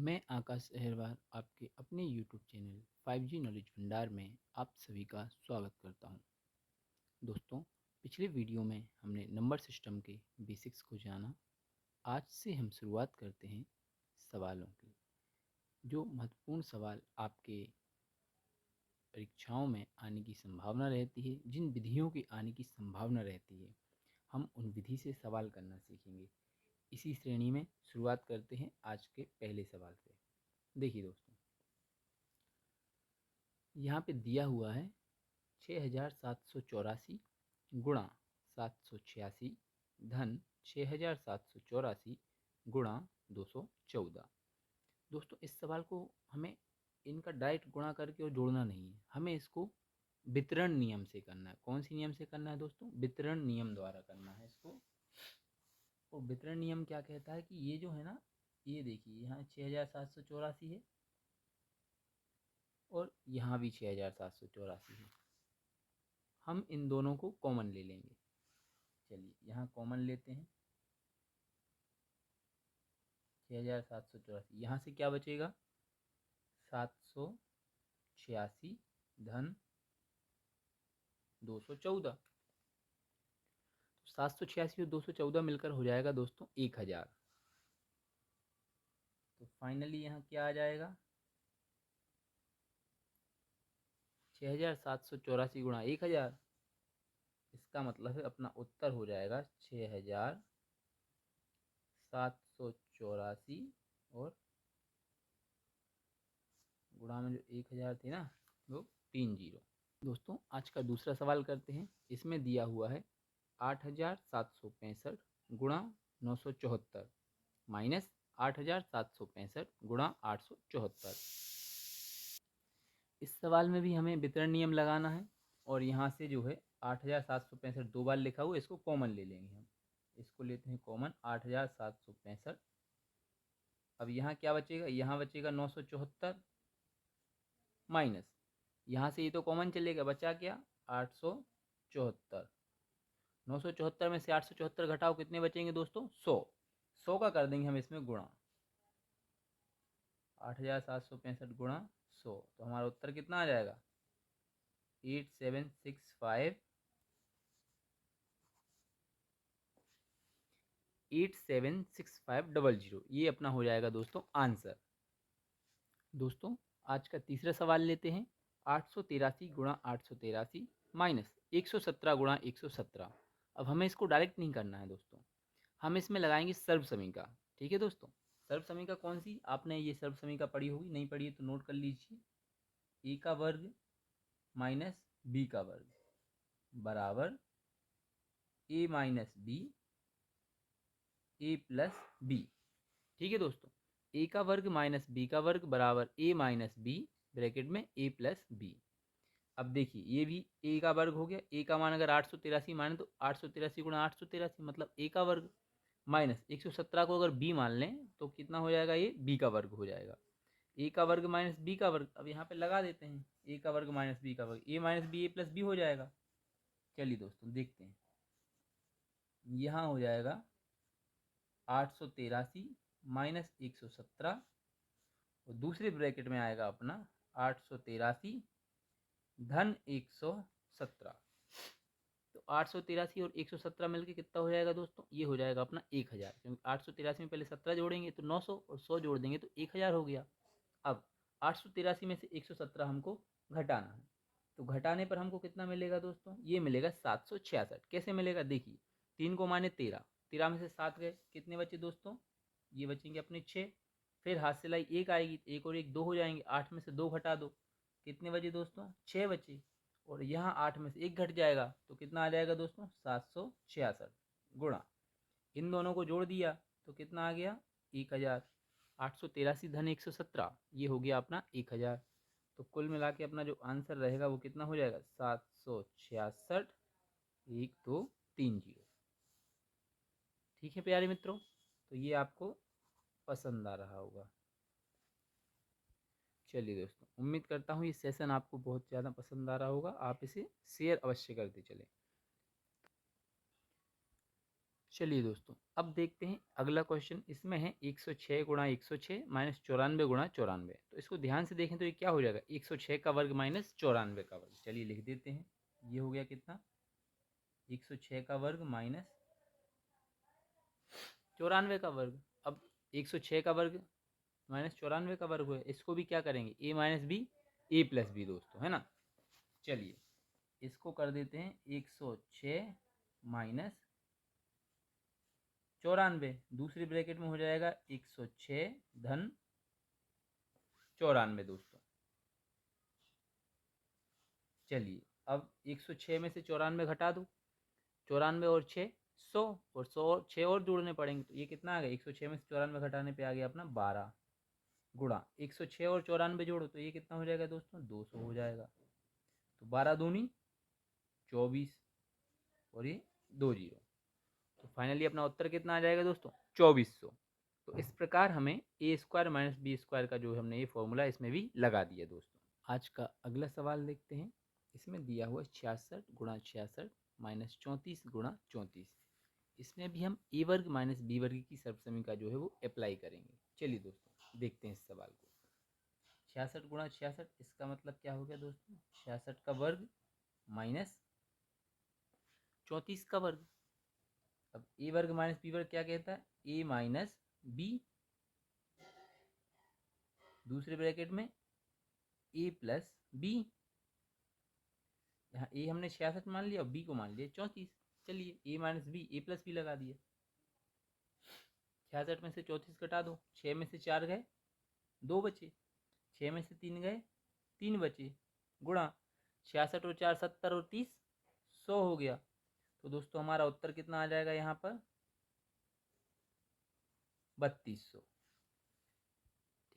मैं आकाश अहिरवार आपके अपने YouTube चैनल 5G नॉलेज भंडार में आप सभी का स्वागत करता हूं। दोस्तों, पिछले वीडियो में हमने नंबर सिस्टम के बेसिक्स को जाना। आज से हम शुरुआत करते हैं सवालों की। जो महत्वपूर्ण सवाल आपके परीक्षाओं में आने की संभावना रहती है, जिन विधियों के आने की संभावना रहती है, हम उन विधि से सवाल करना सीखेंगे। इसी श्रेणी में शुरुआत करते हैं आज के पहले सवाल से। देखिए दोस्तों, यहाँ पे दिया हुआ है 6784 गुणा 786 धन 6784 गुणा 214। दोस्तों, इस सवाल को हमें इनका डायरेक्ट गुणा करके और जोड़ना नहीं है, हमें इसको वितरण नियम से करना है। कौन सी नियम से करना है दोस्तों? वितरण नियम द्वारा करना है इसको। और वितरण नियम क्या कहता है कि ये जो है ना, ये देखिए यहाँ 6784 है और यहाँ भी 6784 है। हम इन दोनों को कॉमन ले लेंगे। चलिए यहाँ कॉमन लेते हैं 6784। यहाँ से क्या बचेगा? 786 धन 214। 786 और 214 मिलकर हो जाएगा दोस्तों 1000। तो फाइनली यहाँ क्या आ जाएगा? 6784 गुणा 1000। इसका मतलब है अपना उत्तर हो जाएगा 6784 और गुणा में जो 1000 थे ना, वो 30। दोस्तों, आज का दूसरा सवाल करते हैं। इसमें दिया हुआ है 8765 गुणा 974 माइनस 8765 गुणा 874। इस सवाल में भी हमें वितरण नियम लगाना है और यहाँ से जो है 8765 दो बार लिखा हुआ, इसको कॉमन ले लेंगे हम। इसको लेते हैं कॉमन 8765। अब यहाँ क्या बचेगा? यहाँ बचेगा 974 माइनस, यहाँ से ये तो कॉमन चलेगा, बचा क्या? 874। 974 में से 874 घटाओ, कितने बचेंगे दोस्तों? 100। 100 का कर देंगे हम इसमें गुणा। 8765 गुणा 100, तो हमारा उत्तर कितना आ जाएगा? 8765 876500। ये अपना हो जाएगा दोस्तों आंसर। दोस्तों, आज का तीसरा सवाल लेते हैं। 883 गुणा 883 माइनस 117 गुणा 117। अब हमें इसको डायरेक्ट नहीं करना है दोस्तों, हम इसमें लगाएंगे सर्व समीका। ठीक है दोस्तों, सर्व समीका कौन सी? आपने ये सर्व समीका पढ़ी होगी, नहीं पढ़ी है तो नोट कर लीजिए। ए का वर्ग माइनस बी का वर्ग बराबर ए माइनस बी ए प्लस बी। ठीक है दोस्तों, ए का वर्ग माइनस बी का वर्ग बराबर ए माइनस बी ब्रैकेट में ए प्लस बी। अब देखिए ये भी ए का वर्ग हो गया। ए का मान अगर 883 माने तो 883 गुणा 883 मतलब ए का वर्ग, माइनस 117 को अगर बी मान लें तो कितना हो जाएगा? ये बी का वर्ग हो जाएगा। ए का वर्ग माइनस बी का वर्ग, अब यहाँ पे लगा देते हैं ए का वर्ग माइनस बी का वर्ग, ए माइनस बी ए प्लस बी हो जाएगा। चलिए दोस्तों देखते हैं, यहाँ हो जाएगा 883 माइनस 117 और दूसरे ब्रैकेट में आएगा अपना 883 धन 117। तो 883 और 117 मिलके कितना हो जाएगा दोस्तों? ये हो जाएगा अपना 1000, क्योंकि 883 में पहले 17 जोड़ेंगे तो 900 और 100 जोड़ देंगे तो 1000 हो गया। अब 883 में से 117 हमको घटाना है, तो घटाने पर हमको कितना मिलेगा दोस्तों? ये मिलेगा 766। कैसे मिलेगा? देखिए 3 को माने 13, 13 में से 7 गए, कितने बचे दोस्तों? ये बचेंगे अपने 6। फिर हाथ से लाई 1 आएगी, एक और एक 2 हो जाएंगे, 8 में से 2 घटा दो, कितने बचे दोस्तों? 6 बचे। और यहाँ 8 में से 1 घट जाएगा तो कितना आ जाएगा दोस्तों? 766 गुणा, इन दोनों को जोड़ दिया तो कितना आ गया? 1000। 883 धन 117, ये हो गया अपना 1000। तो कुल मिला के अपना जो आंसर रहेगा वो कितना हो जाएगा? 766 1230। ठीक है प्यारे मित्रों, तो ये आपको पसंद आ रहा होगा। चलिए दोस्तों, उम्मीद करता हूँ ये सेशन आपको बहुत ज़्यादा पसंद आ रहा होगा। आप इसे शेयर अवश्य करते चलें। चलिए दोस्तों, अब देखते हैं अगला क्वेश्चन। इसमें है 106 गुणा 106 माइनस 94 गुणा 94। तो इसको ध्यान से देखें तो ये क्या हो जाएगा, 106 का वर्ग माइनस 94 का वर्ग। चलिए लिख देते हैं, ये हो गया कितना, 106 का वर्ग माइनस 94 का वर्ग। अब 106 का वर्ग माइनस 94 का वर्ग हुआ, इसको भी क्या करेंगे, ए माइनस बी, ए प्लस बी दोस्तों, है ना। चलिए इसको कर देते हैं 106 माइनस 94, दूसरी ब्रैकेट में हो जाएगा 106 धन 94 दोस्तों। चलिए अब 106 में से 94 घटा दो, 94 और 6 100, और 100 और 6 और जोड़ने पड़ेंगे, तो ये कितना आ गया, 106 में से 94 घटाने पे आ गया अपना 12 गुणा 106 और 94 जोड़ो तो ये कितना हो जाएगा दोस्तों, 200 हो जाएगा। तो 12 दूनी 24 और ये 2 जीरो, तो फाइनली अपना उत्तर कितना आ जाएगा दोस्तों, 2400। तो इस प्रकार हमें ए स्क्वायर माइनस बी स्क्वायर का जो हमने ये फॉर्मूला इसमें भी लगा दिया दोस्तों। आज का अगला सवाल देखते हैं। इसमें दिया हुआ 66 गुणा 66 माइनस 34 गुणा 34। इसमें भी हम ए वर्ग माइनस बी वर्ग की सर्वसमी का जो है वो अप्लाई करेंगे। चलिए दोस्तों देखते हैं इस सवाल को। 66 गुणा 66, इसका मतलब क्या हो गया दोस्तों, 66 का वर्ग माइनस 34 का वर्ग। अब ए वर्ग माइनस बी वर्ग क्या कहता है, ए माइनस बी, दूसरे ब्रैकेट में ए प्लस बी। यहाँ ए हमने 66 मान लिया और बी को मान लिया 34। चलिए ए माइनस बी, ए प्लस बी लगा दिया। 66 में से 34 घटा दो, 6 में से 4 गए 2 बचे, 6 में से 3 गए 3 बचे, गुणा 66 और 4 70 और 30 100 हो गया। तो दोस्तों हमारा उत्तर कितना आ जाएगा यहाँ पर, 3200।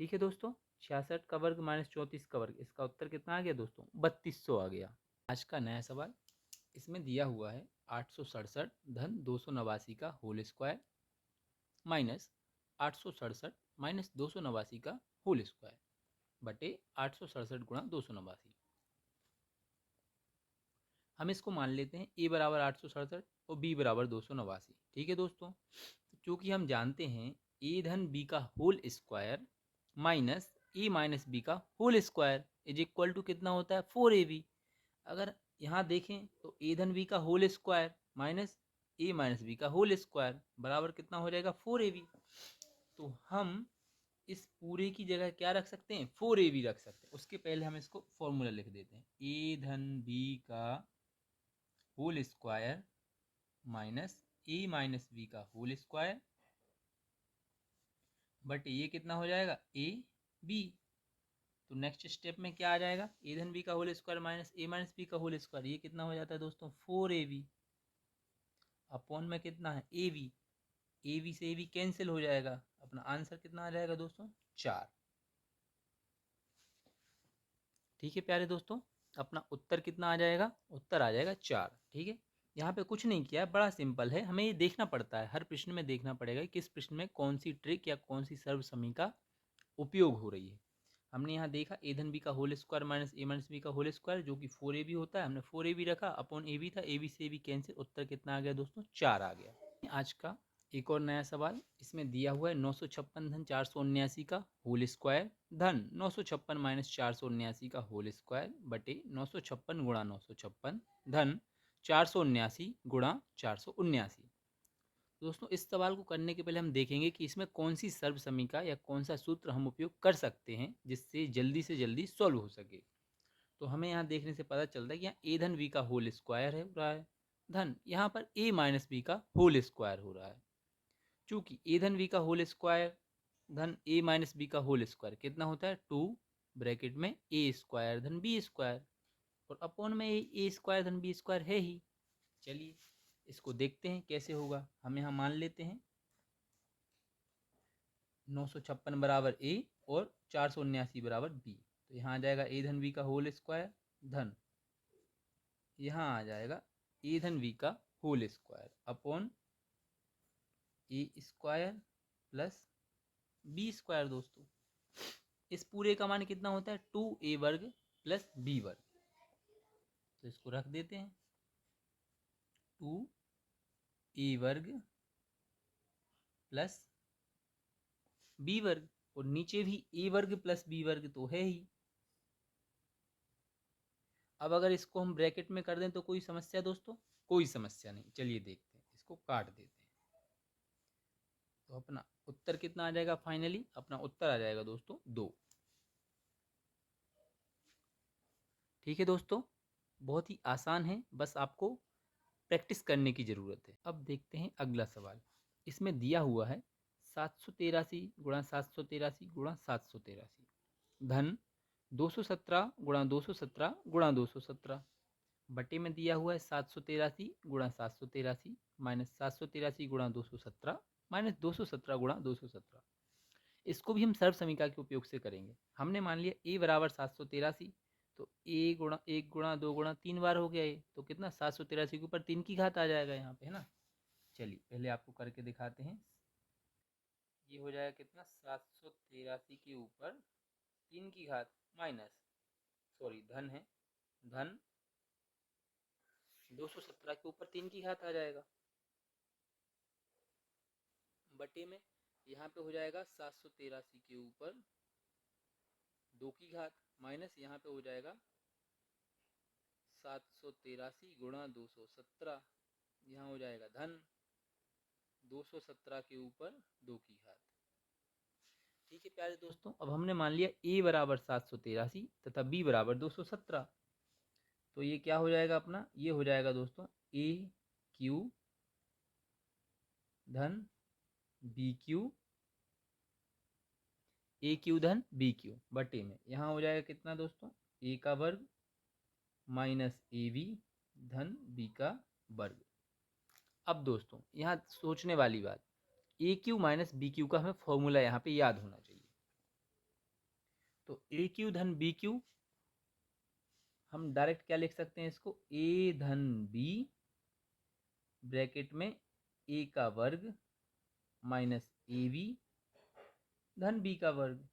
ठीक है दोस्तों, 66 का वर्ग माइनस 34 का वर्ग, इसका उत्तर कितना आ गया दोस्तों, 3200 आ गया। आज का नया सवाल, इसमें दिया हुआ है 867 धन 289 का होल स्क्वायर माइनस 867 माइनस 289 का होल स्क्वायर बटे 867 गुणा 289। हम इसको मान लेते हैं a बराबर 867 और b बराबर 289। ठीक है दोस्तों, क्योंकि हम जानते हैं a धन b का whole square minus a minus B का whole square is equal to कितना होता है, 4ab। अगर यहाँ देखें तो a धन b का whole square minus a minus B का होल स्क्वायर बराबर कितना हो जाएगा, 4ab। तो हम इस पूरे की जगह क्या रख सकते हैं, 4ab रख सकते हैं। उसके पहले हम इसको फॉर्मूला लिख देते हैं, a धन b का होल स्क्वायर माइनस ए माइनस बी का होल स्क्वायर बट ये कितना हो जाएगा, ए बी। तो नेक्स्ट स्टेप में क्या आ जाएगा, ए धन बी का होल स्क्वायर माइनस ए माइनस बी का होल स्क्वायर, ये कितना हो जाता है दोस्तों, 4ab अपॉन में कितना है, ए बी। ए बी से ए बी कैंसिल हो जाएगा, अपना आंसर कितना आ जाएगा दोस्तों, 4। ठीक है प्यारे दोस्तों, अपना उत्तर कितना आ जाएगा, उत्तर आ जाएगा 4। ठीक है, यहाँ पे कुछ नहीं किया है, बड़ा सिंपल है। हमें ये देखना पड़ता है, हर प्रश्न में देखना पड़ेगा कि किस प्रश्न में कौन सी ट्रिक या कौन सी सर्वसमी का उपयोग हो रही है। हमने यहाँ देखा ए धन बी का होल स्क्वायर माइनस ए माइनस बी का होल स्क्वायर जो कि 4ab होता है, हमने 4ab रखा अपॉन ए बी था, ए बी से ए बी कैंसिल, उत्तर कितना आ गया दोस्तों, 4 आ गया। आज का एक और नया सवाल, इसमें दिया हुआ है 956 धन 479 का होल स्क्वायर धन 956 माइनस 479 का होल स्क्वायर बटे 956 गुणा 956 धन 479 गुणा 479। दोस्तों इस सवाल को करने के पहले हम देखेंगे कि इसमें कौन सी सर्वसमी का या कौन सा सूत्र हम उपयोग कर सकते हैं जिससे जल्दी से जल्दी सॉल्व हो सके। तो हमें यहाँ देखने से पता चलता है कि यहाँ ए धन बी का होल स्क्वायर है हो रहा है धन यहाँ पर ए माइनस बी का होल स्क्वायर हो रहा है। चूंकि ए धन बी का होल स्क्वायर धन ए माइनस बी का होल स्क्वायर कितना होता है, 2 ब्रैकेट में ए स्क्वायर धन बी स्क्वायर और अपॉन में ए स्क्वायर धन बी स्क्वायर है ही। चलिए इसको देखते हैं कैसे होगा। हम यहाँ मान लेते हैं 956 बराबर ए और 479 बराबर बी। तो यहाँ आ जाएगा ए धन बी का होल स्क्वायर धन यहाँ आ जाएगा ए धन बी का होल स्क्वायर अपॉन ए स्क्वायर प्लस बी स्क्वायर। दोस्तों इस पूरे का मान कितना होता है, 2a वर्ग प्लस बी वर्ग। तो इसको रख देते हैं, 2a वर्ग प्लस बी वर्ग, और नीचे भी ए वर्ग प्लस बी वर्ग तो है ही। अब अगर इसको हम ब्रैकेट में कर दें तो कोई समस्या दोस्तों? कोई समस्या नहीं। चलिए देखते हैं, इसको काट देते हैं। तो अपना उत्तर कितना आ जाएगा? फाइनली अपना उत्तर आ जाएगा दोस्तों 2। ठीक है दोस्तों, बहुत ही आसान है, बस आपको प्रैक्टिस करने की ज़रूरत है। अब देखते हैं अगला सवाल। इसमें दिया हुआ है 783 गुणा 783 गुणा 783 धन 217 गुणा 217 गुणा 217 बटे में दिया हुआ है 783 गुणा 783 माइनस 783 गुणा 217 माइनस 217 गुणा 217। इसको भी हम सर्व समीकरण के उपयोग से करेंगे। हमने मान लिया a बराबर 783, तो a गुणा 1 गुणा 2 गुणा 3 बार हो गया ये, तो कितना 783 के ऊपर 3 की घात आ जाएगा यहाँ पे, है ना। चलिए पहले आपको करके दिखाते हैं। ये हो जाएगा कितना? 783 के ऊपर 3 की घात माइनस, सॉरी धन है, धन 217 के ऊपर 3 की घात आ जाएगा, बटे में यहाँ पे हो जाएगा 783 के ऊपर 2 की घात माइनस यहाँ पे हो जाएगा 783 गुणा 217, यहाँ हो जाएगा धन 217 के ऊपर 2 की घात। ठीक है प्यारे दोस्तों, अब हमने मान लिया a बराबर 783 तथा b बराबर 217, तो ये क्या हो जाएगा अपना? ये हो जाएगा दोस्तों a क्यू धन बी क्यू, ए क्यू धन बी क्यू बटे में यहाँ हो जाएगा कितना दोस्तों? a का वर्ग माइनस ए बी धन बी का वर्ग। अब दोस्तों यहाँ सोचने वाली बात, ए क्यू माइनस बी क्यू का हमें फॉर्मूला यहाँ पे याद होना चाहिए। तो ए क्यू धन बी क्यू हम डायरेक्ट क्या लिख सकते हैं इसको? ए धन बी ब्रैकेट में ए का वर्ग माइनस ए बी धन बी का वर्ग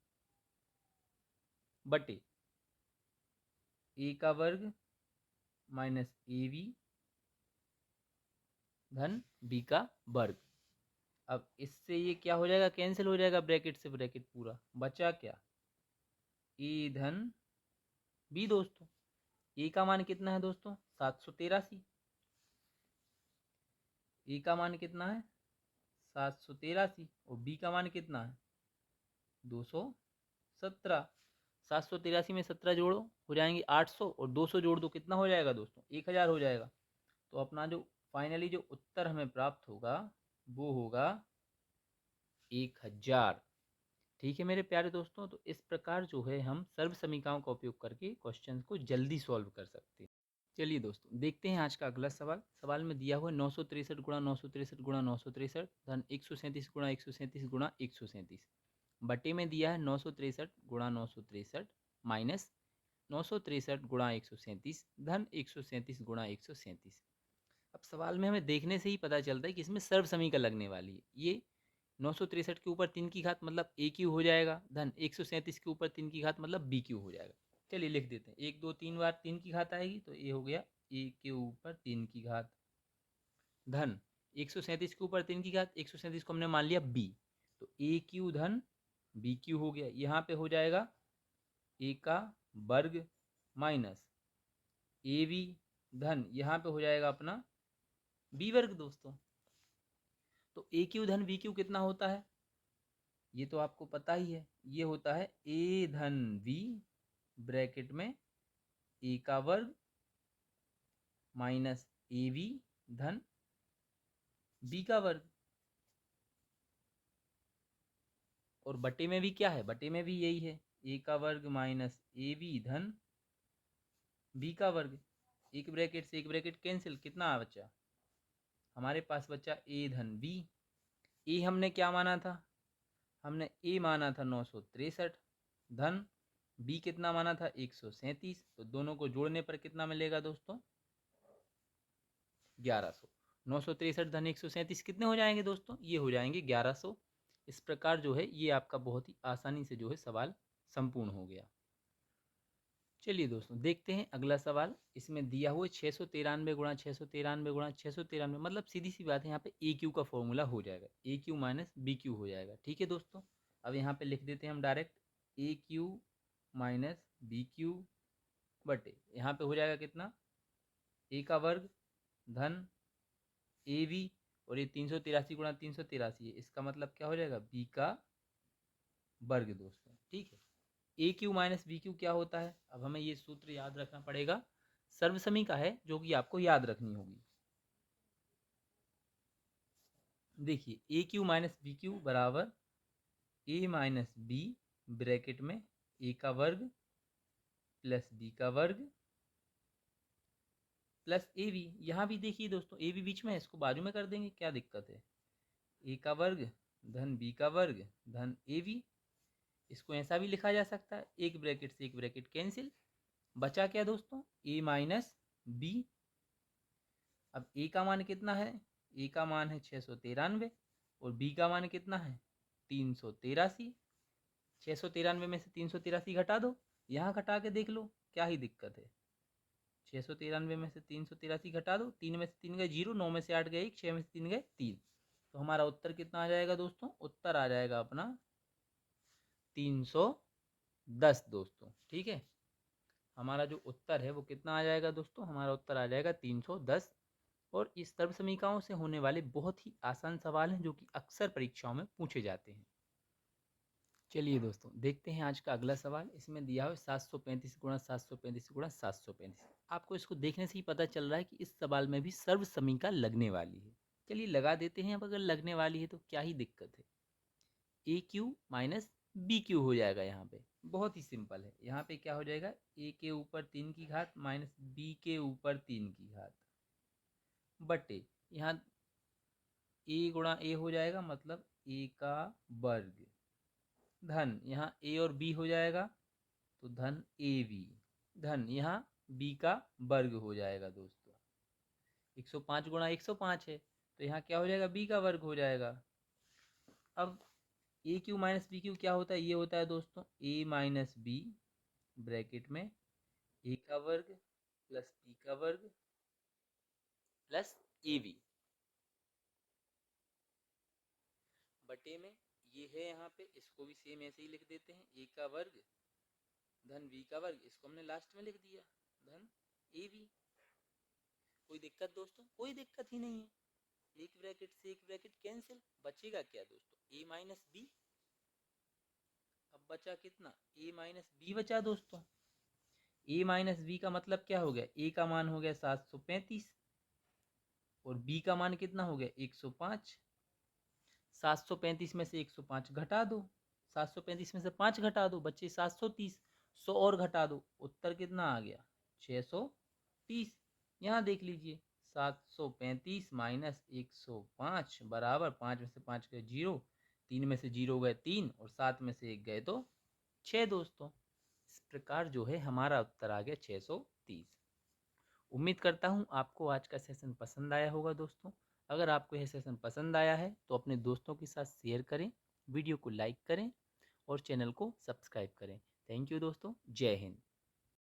बटे ए का वर्ग माइनस ए बी धन बी का वर्ग। अब इससे ये क्या हो जाएगा? कैंसिल हो जाएगा, ब्रैकेट से ब्रैकेट पूरा बचा क्या? ए धन बी। दोस्तों ए का मान कितना है दोस्तों? 783। ए का मान कितना है? 783 और बी का मान कितना है? 217। 783 में 17 जोड़ो हो जाएंगे 800 और 200 जोड़ दो, कितना हो जाएगा दोस्तों? 1000 हो जाएगा। तो अपना जो फाइनली जो उत्तर हमें प्राप्त होगा वो होगा 1000। ठीक है मेरे प्यारे दोस्तों, तो इस प्रकार जो है हम सर्व समीकरणों का उपयोग करके क्वेश्चन को जल्दी सॉल्व कर सकते हैं। चलिए दोस्तों देखते हैं आज का अगला सवाल। सवाल में दिया हुआ 963 गुणा 963 गुणा 963 धन 137 गुणा 137 गुणा 137 बटे में दिया है 963 गुणा 963 माइनस 963 गुणा 137 धन 137 गुणा 137। अब सवाल में हमें देखने से ही पता चलता है कि इसमें सर्व समीकरण लगने वाली है। ये 963 के ऊपर 3 की घात मतलब ए क्यू हो जाएगा, धन 137 के ऊपर 3 की घात मतलब बी क्यू हो जाएगा। चलिए लिख देते हैं, 1 2 3 बार 3 की घात आएगी तो ये हो गया ए के ऊपर 3 की घात धन 137 के ऊपर 3 की घात, 137 को हमने मान लिया बी, तो ए क्यू धन बी क्यू हो गया। यहाँ पे हो जाएगा ए का वर्ग माइनस ए बी धन यहाँ पे हो जाएगा अपना बी वर्ग। दोस्तों तो ए क्यू धन बी क्यू कितना होता है? ये तो आपको पता ही है, ये होता है ए धन बी ब्रैकेट में ए का वर्ग माइनस ए बी धन बी का वर्ग, और बटे में भी क्या है? बटे में भी यही है, ए का वर्ग माइनस ए बी धन बी का वर्ग। एक ब्रैकेट से एक ब्रैकेट कैंसिल, कितना बचा हमारे पास? बचा ए धन बी। ए हमने क्या माना था? हमने ए माना था 963 धन बी कितना माना था? 137। तो दोनों को जोड़ने पर कितना मिलेगा दोस्तों? 1100। 963 धन 137 कितने हो जाएंगे दोस्तों? ये हो जाएंगे 1100। इस प्रकार जो है ये आपका बहुत ही आसानी से जो है सवाल संपूर्ण हो गया। चलिए दोस्तों देखते हैं अगला सवाल। इसमें दिया हुआ 693 गुणा 693 गुणा 693, मतलब सीधी सी बात है, यहाँ पे ए क्यू का फॉर्मूला हो जाएगा, ए क्यू माइनस बी क्यू हो जाएगा। ठीक है दोस्तों, अब यहाँ पे लिख देते हैं हम डायरेक्ट ए क्यू माइनस बी क्यू बटे यहाँ पे हो जाएगा कितना, ए का वर्ग धन ए बी, और ये 383 गुणा 383 है, इसका मतलब क्या हो जाएगा, बी का वर्ग दोस्तों। ठीक है, ए क्यू माइनस बी क्यू क्या होता है, अब हमें ये सूत्र याद रखना पड़ेगा, सर्वसमीका है जो कि आपको याद रखनी होगी। देखिए ए क्यू माइनस बी क्यू बराबर ए माइनस बी ब्रैकेट में ए का वर्ग प्लस बी का वर्ग प्लस ए बी। यहाँ भी देखिए दोस्तों ए बी बीच में है, इसको बाजू में कर देंगे, क्या दिक्कत है, ए का वर्ग धन बी का वर्ग धन ए बी। इसको ऐसा भी लिखा जा सकता है, एक ब्रैकेट से एक ब्रैकेट कैंसिल, बचा क्या दोस्तों, ए माइनस बी। अब ए का मान कितना है, ए का मान है 693 और बी का मान कितना है 383। 693 में से 383 घटा दो, यहाँ घटा के देख लो क्या ही दिक्कत है। 693 में से 383 घटा दो, 3 में से 3 गए 0, 9 में से 8 गए 1, 6 में से 3 गए 3, तो हमारा उत्तर कितना आ जाएगा दोस्तों, उत्तर आ जाएगा अपना 310 दोस्तों। ठीक है, हमारा जो उत्तर है वो कितना आ जाएगा दोस्तों, हमारा उत्तर आ जाएगा 310। और इस सर्व समीकरणों से होने वाले बहुत ही आसान सवाल हैं जो कि अक्सर परीक्षाओं में पूछे जाते हैं। चलिए दोस्तों देखते हैं आज का अगला सवाल। इसमें दिया है 735 गुणा 735 गुणा 735। आपको इसको देखने से ही पता चल रहा है कि इस सवाल में भी सर्व समीका लगने वाली है। चलिए लगा देते हैं, अब अगर लगने वाली है तो क्या ही दिक्कत है, ए क्यू माइनस बी क्यू हो जाएगा। यहाँ पे बहुत ही सिंपल है, यहाँ पे क्या हो जाएगा, ए के ऊपर 3 की घात माइनस बी के ऊपर 3 की घात बटे यहाँ ए गुणा ए हो जाएगा, मतलब ए का वर्ग धन यहाँ ए और बी हो जाएगा तो धन ए बी धन यहाँ बी का वर्ग हो जाएगा दोस्तों। 105 गुणा 105 है तो यहाँ क्या हो जाएगा, बी का वर्ग हो जाएगा। अब ए क्यू माइनस बी क्यू क्या होता है, ये होता है दोस्तों ए माइनस बी ब्रैकेट में ए का वर्ग प्लस बी का वर्ग प्लस ए बी बटे में ये है यहाँ पे, इसको भी सेम ऐसे ही लिख देते हैं, ए का वर्ग धन बी का वर्ग, इसको हमने लास्ट में लिख दिया धन ए बी। कोई दिक्कत दोस्तों, कोई दिक्कत ही नहीं है, एक ब्रैकेट से एक ब्रैकेट कैंसिल, बचेगा क्या दोस्तों, ए माइनस बी। अब बचा कितना, ए माइनस बी बचा दोस्तों। ए माइनस बी का मतलब क्या हो गया, ए का मान हो गया 735 और बी का मान कितना हो गया 105। 735 में से 105 घटा दो, 735 में से 5 घटा दो, बच्चे 730, 100 और घटा दो, उत्तर कितना आ गया 630। यहाँ देख लीजिए 735 माइनस 105 बराबर 5 में से 5 गए 0, 3 में से 0 गए 3 और 7 में से 1 गए तो 6 दोस्तों। इस प्रकार जो है हमारा उत्तर आ गया 630। उम्मीद करता हूँ आपको आज का सेशन पसंद आया होगा दोस्तों। अगर आपको यह सेशन पसंद आया है तो अपने दोस्तों के साथ शेयर करें, वीडियो को लाइक करें और चैनल को सब्सक्राइब करें। थैंक यू दोस्तों, जय हिंद।